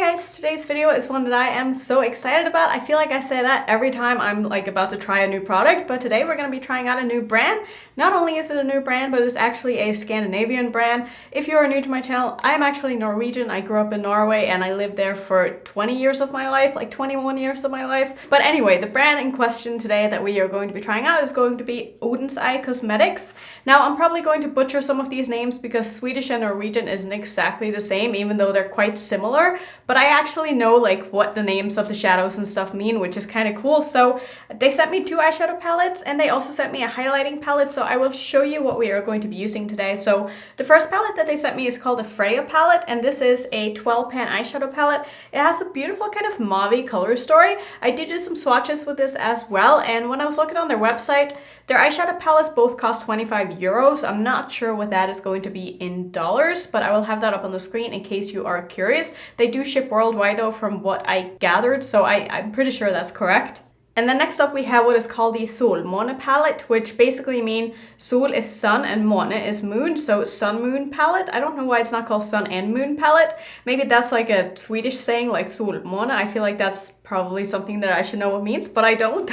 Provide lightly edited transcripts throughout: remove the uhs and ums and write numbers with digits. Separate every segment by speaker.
Speaker 1: guys, today's video is one that I am so excited about. I feel like I say that every time I'm about to try a new product, but today we're going to be trying out a new brand. Not only is it a new brand, but it's actually a Scandinavian brand. If you are new to my channel, I am actually Norwegian. I grew up in Norway and I lived there for 20 years of my life, like 21 years of my life. But anyway, the brand in question today that we are going to be trying out is going to be Odens Eye Cosmetics. Now, I'm probably going to butcher some of these names because Swedish and Norwegian isn't exactly the same, even though they're quite similar. But I actually know what the names of the shadows and stuff mean, which is kind of cool. So they sent me 2 eyeshadow palettes and they also sent me a highlighting palette. So I will show you what we are going to be using today. So the first palette that they sent me is called the Freja palette, and this is a 12 pan eyeshadow palette. It has a beautiful kind of mauve color story. I did do some swatches with this as well, and when I was looking on their website, their eyeshadow palettes both cost 25 euros. I'm not sure what that is going to be in dollars, but I will have that up on the screen in case you are curious. They do ship worldwide though, from what I gathered, so I'm pretty sure that's correct. And then next up we have what is called the Solmåne palette, which basically means sol is sun and måne is moon, so sun moon palette. I don't know why it's not called sun and moon palette. Maybe that's like a Swedish saying, like solmåne. I feel like that's probably something that I should know what it means, but I don't.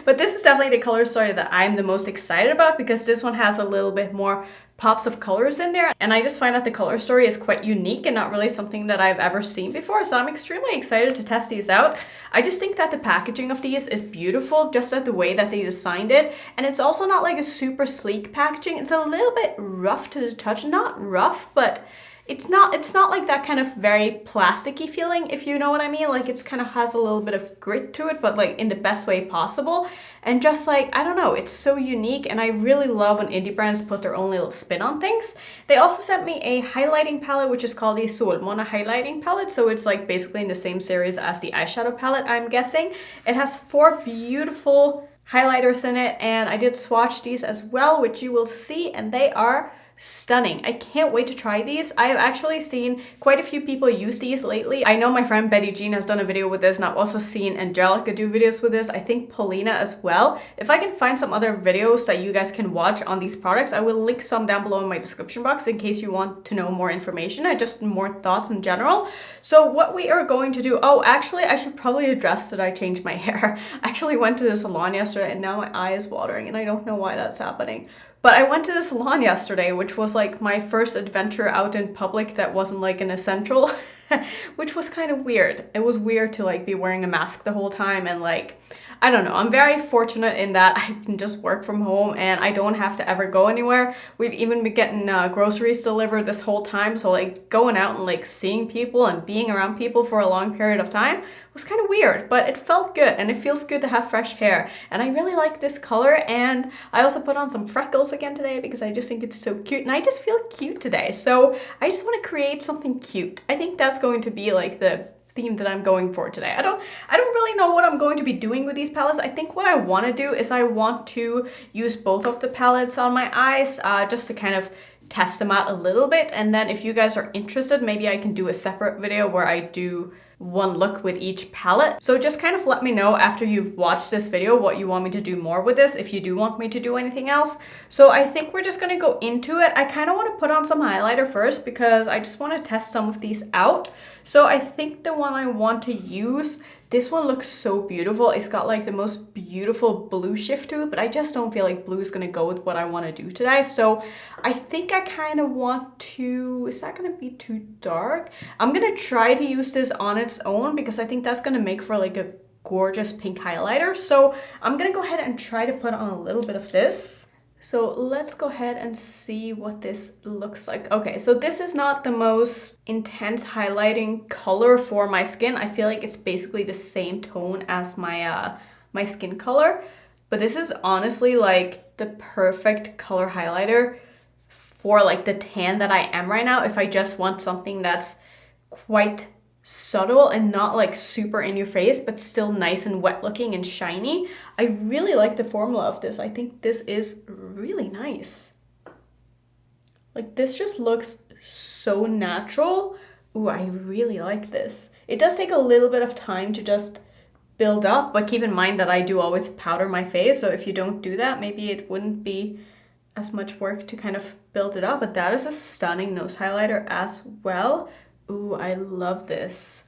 Speaker 1: But this is definitely the color story that I'm the most excited about because this one has a little bit more pops of colors in there, and I just find that the color story is quite unique and not really something that I've ever seen before, so I'm extremely excited to test these out. I just think that the packaging of these is beautiful, just at the way that they designed it, and it's also not like a super sleek packaging. It's a little bit rough to the touch, not rough, but it's not like that kind of very plasticky feeling, if you know what I mean. Like, it's kind of has a little bit of grit to it, but like in the best way possible. And just like, I don't know, it's so unique, and I really love when indie brands put their own little spin on things. They also sent me a highlighting palette, which is called the Solmåne highlighting palette. So it's like basically in the same series as the eyeshadow palette, I'm guessing. It has 4 beautiful highlighters in it, and I did swatch these as well, which you will see, and they are stunning. I can't wait to try these. I have actually seen quite a few people use these lately. I know my friend Betty Jean has done a video with this, and I've also seen Angelica do videos with this. I think Paulina as well. If I can find some other videos that you guys can watch on these products, I will link some down below in my description box in case you want to know more information. I just more thoughts in general. So what we are going to do, oh, actually I should probably address that I changed my hair. I actually went to the salon yesterday and now my eye is watering and I don't know why that's happening. But I went to the salon yesterday, which was like my first adventure out in public that wasn't like an essential, which was kind of weird. It was weird to like be wearing a mask the whole time, and like, I don't know, I'm very fortunate in that I can just work from home and I don't have to ever go anywhere. We've even been getting groceries delivered this whole time, so like going out and like seeing people and being around people for a long period of time was kind of weird, but it felt good, and it feels good to have fresh hair. And I really like this color, and I also put on some freckles again today because I just think it's so cute, and I just feel cute today. So I just want to create something cute. I think that's going to be like the theme that I'm going for today. I don't really know what I'm going to be doing with these palettes. I think what I want to do is I want to use both of the palettes on my eyes just to kind of test them out a little bit, and then if you guys are interested, maybe I can do a separate video where I do one look with each palette. So just kind of let me know after you've watched this video what you want me to do more with this, if you do want me to do anything else. So I think we're just gonna go into it. I kind of want to put on some highlighter first because I just want to test some of these out. So I think the one I want to use, this one looks so beautiful. It's got like the most beautiful blue shift to it, but I just don't feel like blue is gonna go with what I want to do today. So I think I kind of want to, is that gonna be too dark? I'm gonna try to use this on its own because I think that's gonna make for like a gorgeous pink highlighter. So I'm gonna go ahead and try to put on a little bit of this. So let's go ahead and see what this looks like. Okay, so this is not the most intense highlighting color for my skin. I feel like it's basically the same tone as my my skin color, but this is honestly like the perfect color highlighter for like the tan that I am right now. If I just want something that's quite subtle and not like super in your face, but still nice and wet looking and shiny. I really like the formula of this. I think this is really nice. Like, this just looks so natural. Ooh, I really like this. It does take a little bit of time to just build up, but keep in mind that I do always powder my face, so if you don't do that, maybe it wouldn't be as much work to kind of build it up. But that is a stunning nose highlighter as well. Ooh, I love this.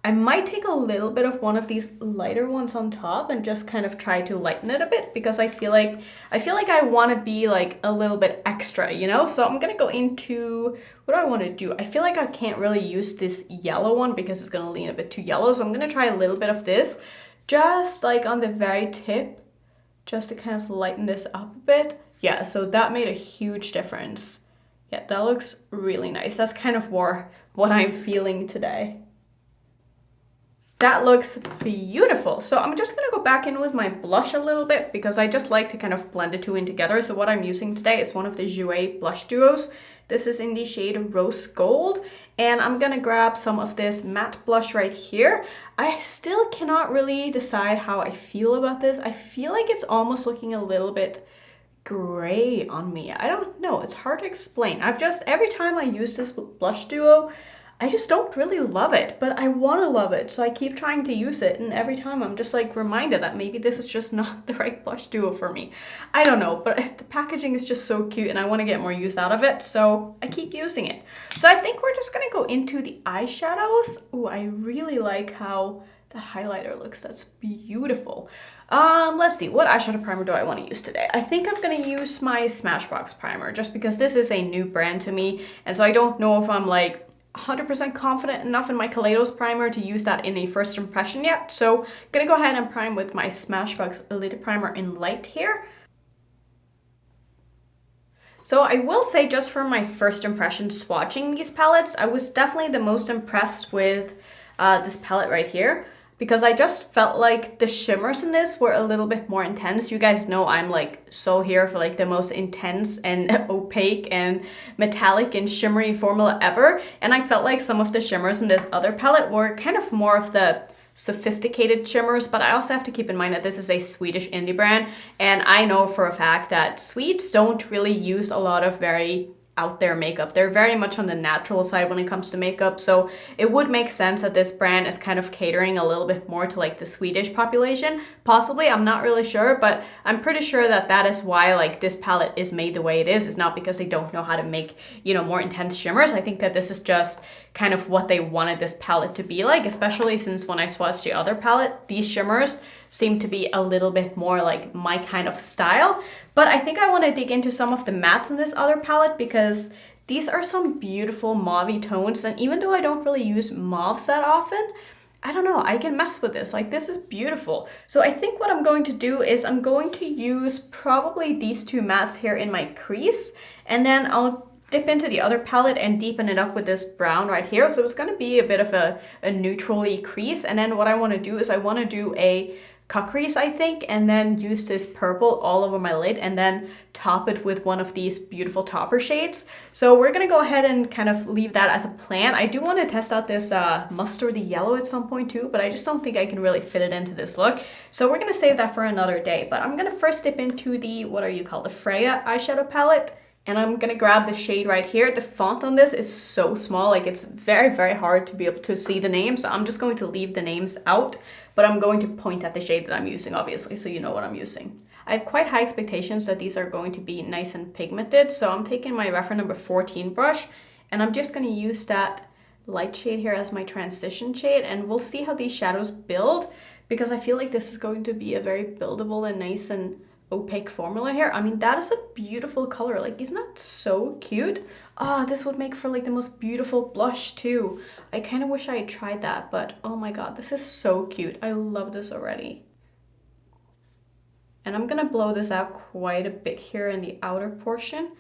Speaker 1: I might take a little bit of one of these lighter ones on top and just kind of try to lighten it a bit, because I feel like I want to be like a little bit extra, you know? So I'm gonna go into, what do I want to do? I feel like I can't really use this yellow one because it's gonna lean a bit too yellow. So I'm gonna try a little bit of this, just like on the very tip, just to kind of lighten this up a bit. Yeah, so that made a huge difference. Yeah, that looks really nice. That's kind of more what I'm feeling today. That looks beautiful. So I'm just gonna go back in with my blush a little bit because I just like to kind of blend the two in together. So what I'm using today is one of the Jouer blush duos. This is in the shade Rose Gold, and I'm gonna grab some of this matte blush right here. I still cannot really decide how I feel about this. I feel like it's almost looking a little bit gray on me. I don't know, it's hard to explain. Every time I use this blush duo, I just don't really love it, but I want to love it, so I keep trying to use it, and every time I'm just like reminded that maybe this is just not the right blush duo for me. I don't know, but the packaging is just so cute and I want to get more use out of it, so I keep using it. So I think we're just gonna go into the eyeshadows. Ooh, I really like how that highlighter looks. That's beautiful. Let's see, what eyeshadow primer do I want to use today? I think I'm gonna use my Smashbox primer, just because this is a new brand to me, and so I don't know if I'm like 100% confident enough in my Kaleidos primer to use that in a first impression yet. So I'm gonna go ahead and prime with my Smashbox Elite Primer in light here. So I will say, just from my first impression swatching these palettes, I was definitely the most impressed with this palette right here, because I just felt like the shimmers in this were a little bit more intense. You guys know I'm like so here for like the most intense and opaque and metallic and shimmery formula ever. And I felt like some of the shimmers in this other palette were kind of more of the sophisticated shimmers, but I also have to keep in mind that this is a Swedish indie brand, and I know for a fact that Swedes don't really use a lot of very out there makeup. They're very much on the natural side when it comes to makeup, so it would make sense that this brand is kind of catering a little bit more to like the Swedish population. Possibly, I'm not really sure, but I'm pretty sure that that is why like this palette is made the way it is. It's not because they don't know how to make, you know, more intense shimmers. I think that this is just kind of what they wanted this palette to be like, especially since when I swatched the other palette, these shimmers seem to be a little bit more like my kind of style. But I think I want to dig into some of the mattes in this other palette, because these are some beautiful mauve tones, and even though I don't really use mauves that often, I don't know, I can mess with this. Like, this is beautiful. So I think what I'm going to do is I'm going to use probably these two mattes here in my crease, and then I'll dip into the other palette and deepen it up with this brown right here. So it's going to be a bit of a neutrally crease, and then what I want to do is I want to do a cut crease, I think, and then use this purple all over my lid and then top it with one of these beautiful topper shades. So we're gonna go ahead and kind of leave that as a plan. I do want to test out this mustardy yellow at some point too, but I just don't think I can really fit it into this look. So we're gonna save that for another day, but I'm gonna first dip into the, the Freja eyeshadow palette. And I'm gonna grab the shade right here. The font on this is so small, like it's very, very hard to be able to see the names. So I'm just going to leave the names out, but I'm going to point at the shade that I'm using, obviously, so you know what I'm using. I have quite high expectations that these are going to be nice and pigmented, so I'm taking my referral number 14 brush, and I'm just gonna use that light shade here as my transition shade, and we'll see how these shadows build, because I feel like this is going to be a very buildable and nice and opaque formula here. I mean, that is a beautiful color. Like, isn't that so cute? Ah, this would make for like the most beautiful blush too. I kind of wish I had tried that, but oh my god, this is so cute. I love this already. And I'm gonna blow this out quite a bit here in the outer portion.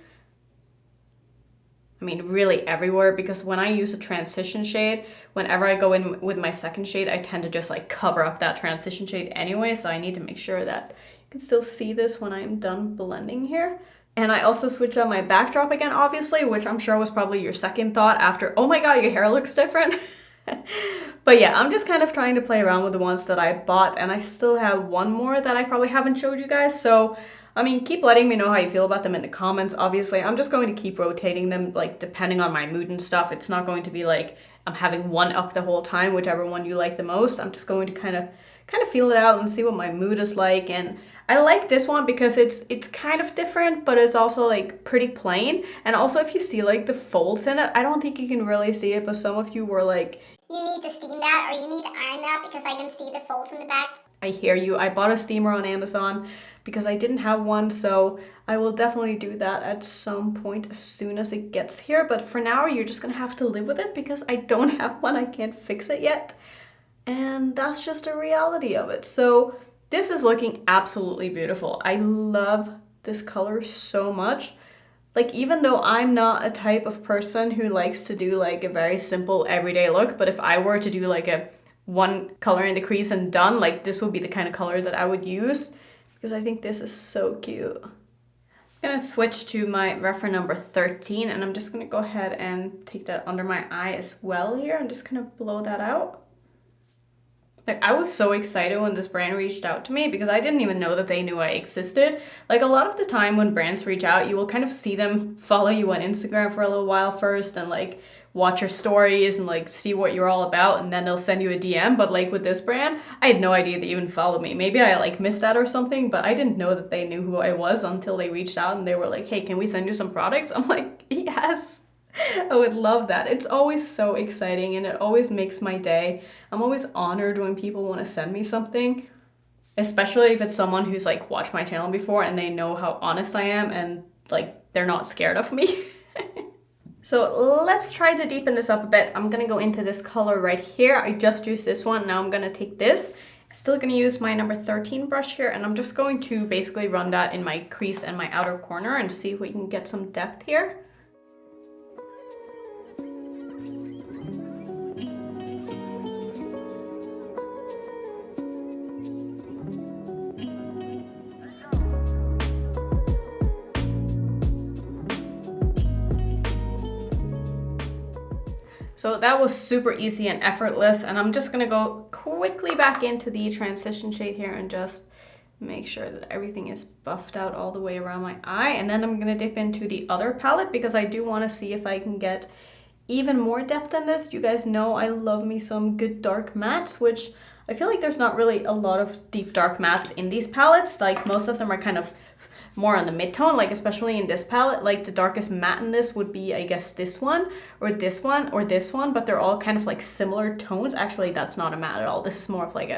Speaker 1: I mean, really everywhere, because when I use a transition shade, whenever I go in with my second shade, I tend to just like cover up that transition shade anyway, so I need to make sure that you can still see this when I'm done blending here. And I also switched out my backdrop again, obviously, which I'm sure was probably your second thought after, oh my god, your hair looks different. But yeah, I'm just kind of trying to play around with the ones that I bought, and I still have one more that I probably haven't showed you guys, so I mean, keep letting me know how you feel about them in the comments. Obviously, I'm just going to keep rotating them, like, depending on my mood and stuff. It's not going to be like I'm having one up the whole time, whichever one you like the most. I'm just going to kind of feel it out and see what my mood is like. And I like this one because it's kind of different, but it's also like pretty plain. And also, if you see like the folds in it, I don't think you can really see it, but some of you were like,
Speaker 2: you need to steam that or you need to iron that because I can see the folds in the back.
Speaker 1: I hear you. I bought a steamer on Amazon because I didn't have one, so I will definitely do that at some point as soon as it gets here. But for now, you're just gonna have to live with it because I don't have one. I can't fix it yet. And that's just a reality of it. So this is looking absolutely beautiful. I love this color so much. Like, even though I'm not a type of person who likes to do like a very simple everyday look, but if I were to do like a one color in the crease and done, like this would be the kind of color that I would use because I think this is so cute. I'm gonna switch to my referral number 13 and I'm just gonna go ahead and take that under my eye as well here. I'm just gonna blow that out. Like, I was so excited when this brand reached out to me because I didn't even know that they knew I existed. Like, a lot of the time when brands reach out, you will kind of see them follow you on Instagram for a little while first and like watch your stories and like see what you're all about, and then they'll send you a DM. But like with this brand, I had no idea they even followed me. Maybe I like missed that or something, but I didn't know that they knew who I was until they reached out and they were like, hey, can we send you some products? I'm like, yes. I would love that. It's always so exciting and it always makes my day. I'm always honored when people want to send me something, especially if it's someone who's like watched my channel before and they know how honest I am and like they're not scared of me. So let's try to deepen this up a bit. I'm gonna go into this color right here. I just used this one. Now I'm gonna take this. I'm still gonna use my number 13 brush here and I'm just going to basically run that in my crease and my outer corner and see if we can get some depth here. So that was super easy and effortless, and I'm just gonna go quickly back into the transition shade here and just make sure that everything is buffed out all the way around my eye. And then I'm gonna dip into the other palette because I do wanna see if I can get even more depth than this. You guys know I love me some good dark mattes, which I feel like there's not really a lot of deep dark mattes in these palettes. Like most of them are kind of more on the mid-tone, like especially in this palette. Like the darkest matte in this would be, I guess, this one or this one or this one, but they're all kind of like similar tones. Actually, that's not a matte at all. This is more of like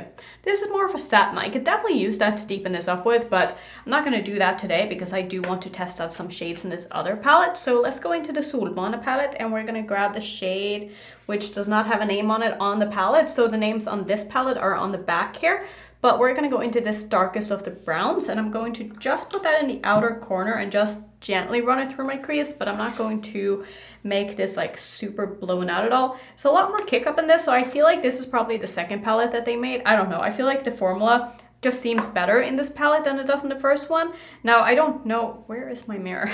Speaker 1: this is more of a satin. I could definitely use that to deepen this up with, but I'm not gonna do that today because I do want to test out some shades in this other palette. So let's go into the Solmåne palette and we're gonna grab the shade which does not have a name on it on the palette. So the names on this palette are on the back here. But we're gonna go into this darkest of the browns and I'm going to just put that in the outer corner and just gently run it through my crease, but I'm not going to make this like super blown out at all. So a lot more kick up in this, so I feel like this is probably the second palette that they made. I don't know, I feel like the formula just seems better in this palette than it does in the first one. Now, I don't know, where is my mirror?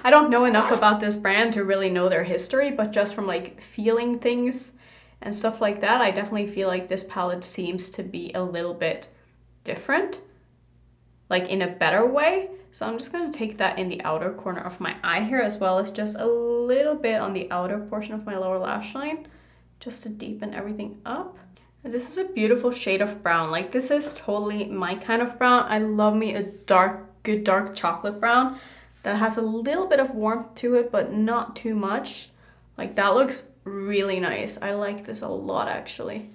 Speaker 1: I don't know enough about this brand to really know their history, but just from like feeling things and stuff like that, I definitely feel like this palette seems to be a little bit different, like in a better way. So I'm just going to take that in the outer corner of my eye here, as well as just a little bit on the outer portion of my lower lash line, just to deepen everything up. And this is a beautiful shade of brown. Like this is totally my kind of brown. I love me a good dark chocolate brown that has a little bit of warmth to it, but not too much. Like that looks really nice. I like this a lot actually.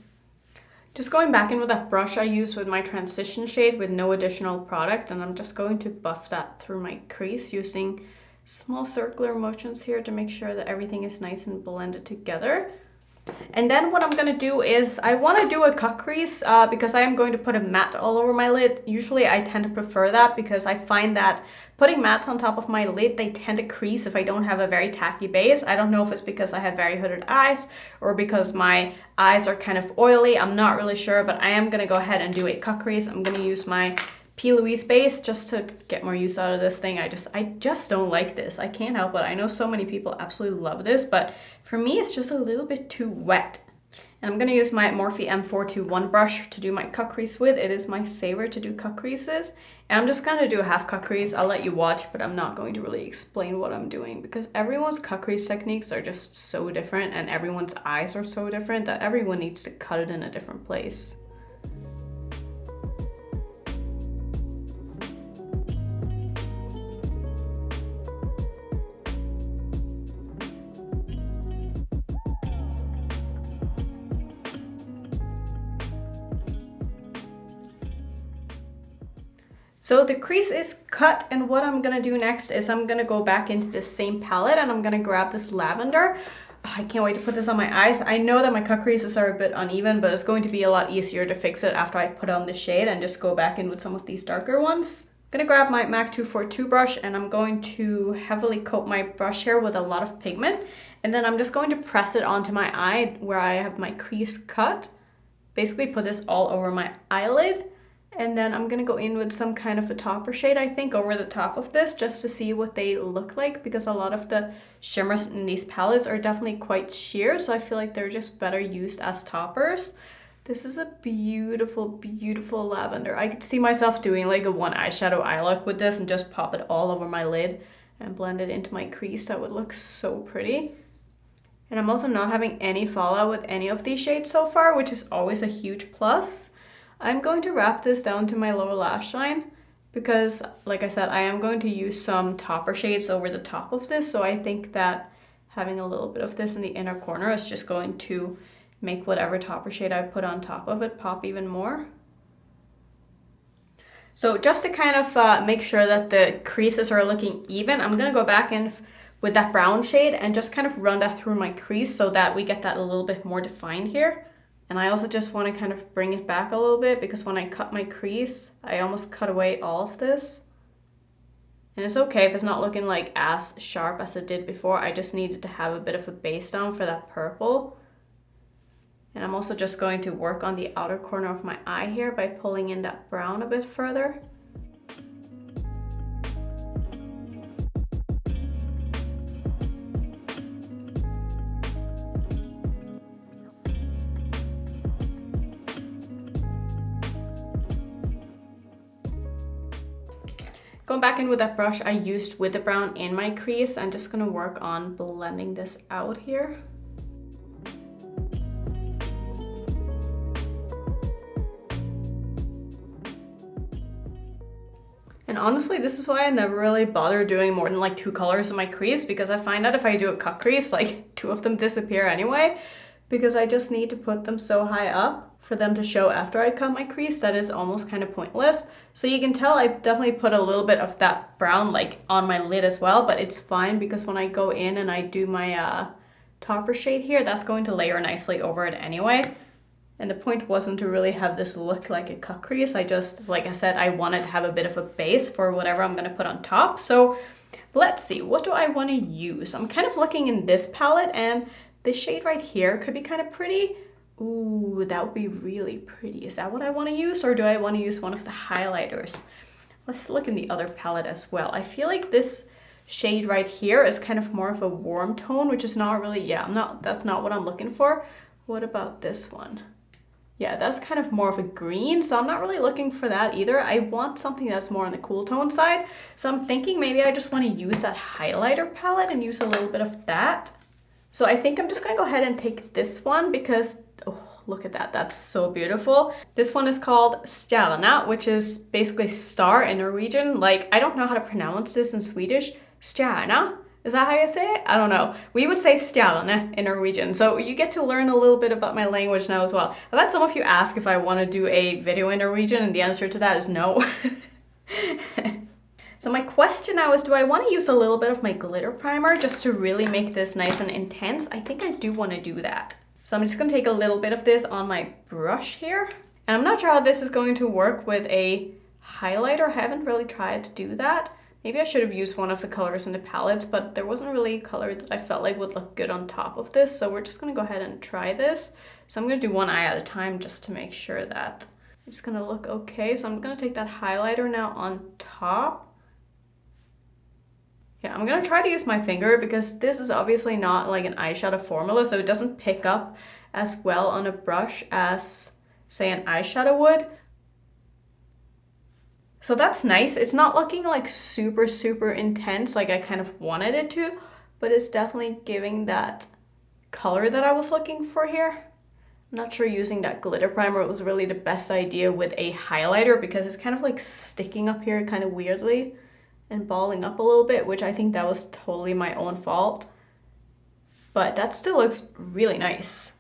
Speaker 1: Just going back in with that brush I used with my transition shade with no additional product, and I'm just going to buff that through my crease using small circular motions here to make sure that everything is nice and blended together. And then what I'm gonna do is I want to do a cut crease because I am going to put a matte all over my lid. Usually I tend to prefer that because I find that putting mattes on top of my lid, they tend to crease if I don't have a very tacky base. I don't know if it's because I have very hooded eyes or because my eyes are kind of oily. I'm not really sure, but I am gonna go ahead and do a cut crease. I'm gonna use my P. Louise base just to get more use out of this thing. I just don't like this. I can't help it. I know so many people absolutely love this, but for me it's just a little bit too wet. And I'm gonna use my Morphe M421 brush to do my cut crease with. It is my favorite to do cut creases. And I'm just gonna do a half cut crease. I'll let you watch, but I'm not going to really explain what I'm doing because everyone's cut crease techniques are just so different and everyone's eyes are so different that everyone needs to cut it in a different place. So the crease is cut, and what I'm gonna do next is I'm gonna go back into the same palette and I'm gonna grab this lavender. Oh, I can't wait to put this on my eyes. I know that my cut creases are a bit uneven, but it's going to be a lot easier to fix it after I put on the shade and just go back in with some of these darker ones. I'm gonna grab my MAC 242 brush and I'm going to heavily coat my brush here with a lot of pigment. And then I'm just going to press it onto my eye where I have my crease cut. Basically put this all over my eyelid. And then I'm gonna go in with some kind of a topper shade, I think, over the top of this just to see what they look like, because a lot of the shimmers in these palettes are definitely quite sheer, so I feel like they're just better used as toppers. This is a beautiful, beautiful lavender. I could see myself doing like a one eyeshadow eye look with this and just pop it all over my lid and blend it into my crease. That would look so pretty. And I'm also not having any fallout with any of these shades so far, which is always a huge plus. I'm going to wrap this down to my lower lash line because, like I said, I am going to use some topper shades over the top of this. So I think that having a little bit of this in the inner corner is just going to make whatever topper shade I put on top of it pop even more. So just to kind of make sure that the creases are looking even, I'm going to go back in with that brown shade and just kind of run that through my crease so that we get that a little bit more defined here. And I also just want to kind of bring it back a little bit because when I cut my crease, I almost cut away all of this. And it's okay if it's not looking like as sharp as it did before. I just needed to have a bit of a base down for that purple. And I'm also just going to work on the outer corner of my eye here by pulling in that brown a bit further. Going back in with that brush I used with the brown in my crease, I'm just going to work on blending this out here. And honestly, this is why I never really bother doing more than like 2 colors in my crease, because I find that if I do a cut crease, like 2 of them disappear anyway, because I just need to put them so high up for them to show after I cut my crease that is almost kind of pointless. So you can tell I definitely put a little bit of that brown like on my lid as well, but it's fine because when I go in and I do my topper shade here, that's going to layer nicely over it anyway. And the point wasn't to really have this look like a cut crease. I just, like I said, I wanted to have a bit of a base for whatever I'm gonna put on top. So let's see, what do I wanna use? I'm kind of looking in this palette and this shade right here could be kind of pretty. Ooh, that would be really pretty. Is that what I wanna use, or do I wanna use one of the highlighters? Let's look in the other palette as well. I feel like this shade right here is kind of more of a warm tone, which is not really, that's not what I'm looking for. What about this one? Yeah, that's kind of more of a green, so I'm not really looking for that either. I want something that's more on the cool tone side. So I'm thinking maybe I just want to use that highlighter palette and use a little bit of that. So I think I'm just gonna go ahead and take this one because, oh, look at that, that's so beautiful. This one is called Stjärna, which is basically star in Norwegian. Like, I don't know how to pronounce this in Swedish. Stjärna. Is that how you say it? I don't know. We would say stjärna in Norwegian, so you get to learn a little bit about my language now as well. I've had some of you ask if I want to do a video in Norwegian, and the answer to that is no. So my question now is, do I want to use a little bit of my glitter primer just to really make this nice and intense? I think I do want to do that. So I'm just going to take a little bit of this on my brush here. And I'm not sure how this is going to work with a highlighter. I haven't really tried to do that. Maybe I should have used one of the colors in the palettes, but there wasn't really a color that I felt like would look good on top of this. So we're just gonna go ahead and try this. So I'm gonna do one eye at a time just to make sure that it's gonna look okay. So I'm gonna take that highlighter now on top. Yeah, I'm gonna try to use my finger because this is obviously not like an eyeshadow formula, so it doesn't pick up as well on a brush as, say, an eyeshadow would. So that's nice. It's not looking like super, super intense like I kind of wanted it to, but it's definitely giving that color that I was looking for here. I'm not sure using that glitter primer was really the best idea with a highlighter because it's kind of like sticking up here kind of weirdly and balling up a little bit, which I think that was totally my own fault. But that still looks really nice.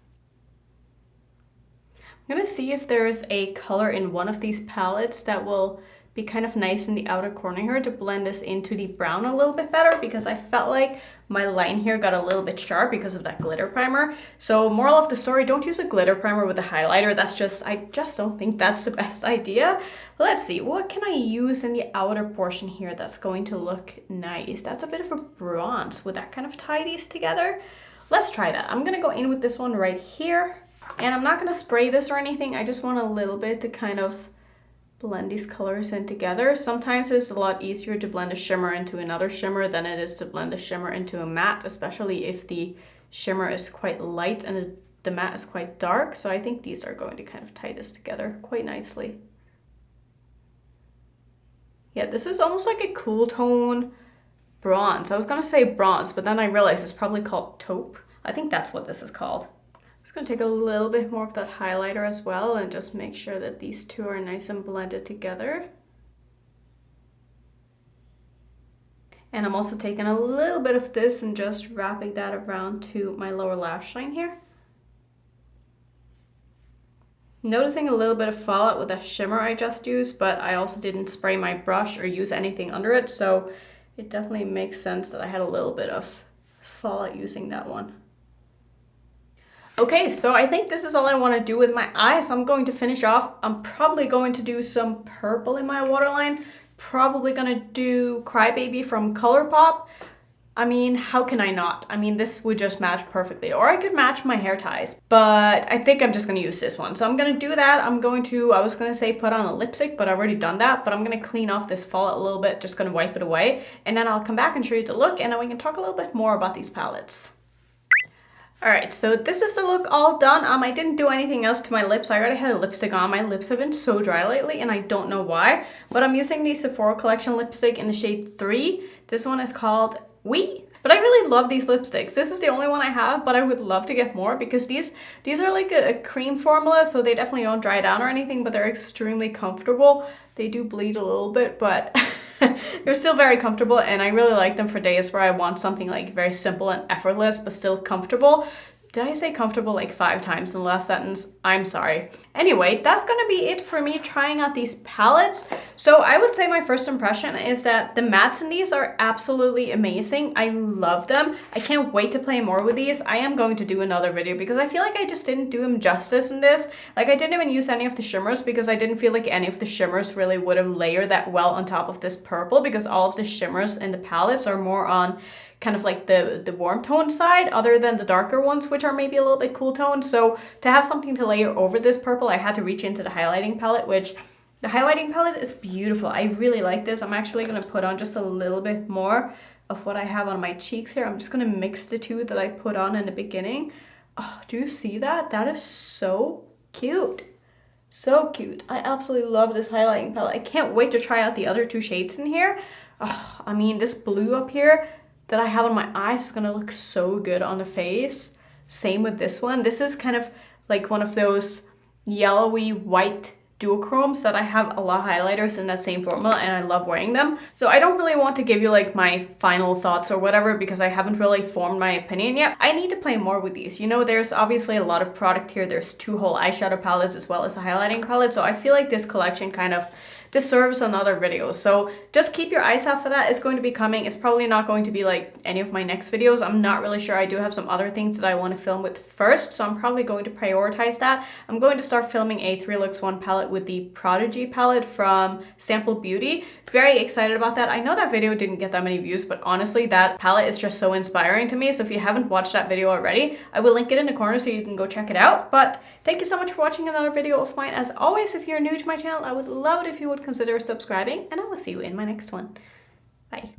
Speaker 1: I'm gonna see if there's a color in one of these palettes that will be kind of nice in the outer corner here to blend this into the brown a little bit better, because I felt like my line here got a little bit sharp because of that glitter primer. So moral of the story, don't use a glitter primer with a highlighter. I just don't think that's the best idea. Let's see, what can I use in the outer portion here that's going to look nice? That's a bit of a bronze. Would that kind of tie these together? Let's try that. I'm gonna go in with this one right here. And I'm not gonna spray this or anything. I just want a little bit to kind of blend these colors in together. Sometimes it's a lot easier to blend a shimmer into another shimmer than it is to blend a shimmer into a matte, especially if the shimmer is quite light and the matte is quite dark. So I think these are going to kind of tie this together quite nicely. Yeah, this is almost like a cool tone bronze. I was gonna say bronze, but then I realized it's probably called taupe. I think that's what this is called. I'm just going to take a little bit more of that highlighter as well and just make sure that these two are nice and blended together. And I'm also taking a little bit of this and just wrapping that around to my lower lash line here. Noticing a little bit of fallout with that shimmer I just used, but I also didn't spray my brush or use anything under it, so it definitely makes sense that I had a little bit of fallout using that one. Okay, so I think this is all I want to do with my eyes. I'm going to finish off. I'm probably going to do some purple in my waterline. Probably gonna do Crybaby from Colourpop. I mean, how can I not? I mean, this would just match perfectly. Or I could match my hair ties. But I think I'm just gonna use this one. So I'm gonna do that. I was gonna say put on a lipstick, but I've already done that. But I'm gonna clean off this fallout a little bit, just gonna wipe it away. And then I'll come back and show you the look, and then we can talk a little bit more about these palettes. Alright, so this is the look all done. I didn't do anything else to my lips. I already had a lipstick on. My lips have been so dry lately and I don't know why. But I'm using the Sephora collection lipstick in the shade 3. This one is called Oui. But I really love these lipsticks. This is the only one I have, but I would love to get more because these are like a cream formula, so they definitely don't dry down or anything, but they're extremely comfortable. They do bleed a little bit, but they're still very comfortable, and I really like them for days where I want something like very simple and effortless, but still comfortable. Did I say comfortable like 5 times in the last sentence? I'm sorry. Anyway, that's gonna be it for me trying out these palettes. So I would say my first impression is that the mattes in these are absolutely amazing. I love them. I can't wait to play more with these. I am going to do another video because I feel like I just didn't do them justice in this. Like, I didn't even use any of the shimmers because I didn't feel like any of the shimmers really would have layered that well on top of this purple, because all of the shimmers in the palettes are more on kind of like the warm tone side, other than the darker ones, which are maybe a little bit cool toned. So to have something to layer over this purple, I had to reach into the highlighting palette, which the highlighting palette is beautiful. I really like this. I'm actually gonna put on just a little bit more of what I have on my cheeks here. I'm just gonna mix the two that I put on in the beginning. Oh, do you see that? That is so cute. So cute. I absolutely love this highlighting palette. I can't wait to try out the other 2 shades in here. Oh, I mean, this blue up here that I have on my eyes is gonna look so good on the face. Same with this one. This is kind of like one of those yellowy white duochromes that I have a lot of highlighters in that same formula, and I love wearing them. So I don't really want to give you like my final thoughts or whatever because I haven't really formed my opinion yet. I need to play more with these. You know, there's obviously a lot of product here. There's 2 whole eyeshadow palettes as well as a highlighting palette. So I feel like this collection kind of deserves another video. So just keep your eyes out for that. It's going to be coming. It's probably not going to be like any of my next videos. I'm not really sure. I do have some other things that I want to film with first, so I'm probably going to prioritize that. I'm going to start filming a 3 Looks 1 palette with the Prodigy palette from Sample Beauty. Very excited about that. I know that video didn't get that many views, but honestly, that palette is just so inspiring to me. So if you haven't watched that video already, I will link it in the corner so you can go check it out. But thank you so much for watching another video of mine. As always, if you're new to my channel, I would love it if you would consider subscribing, and I will see you in my next one. Bye.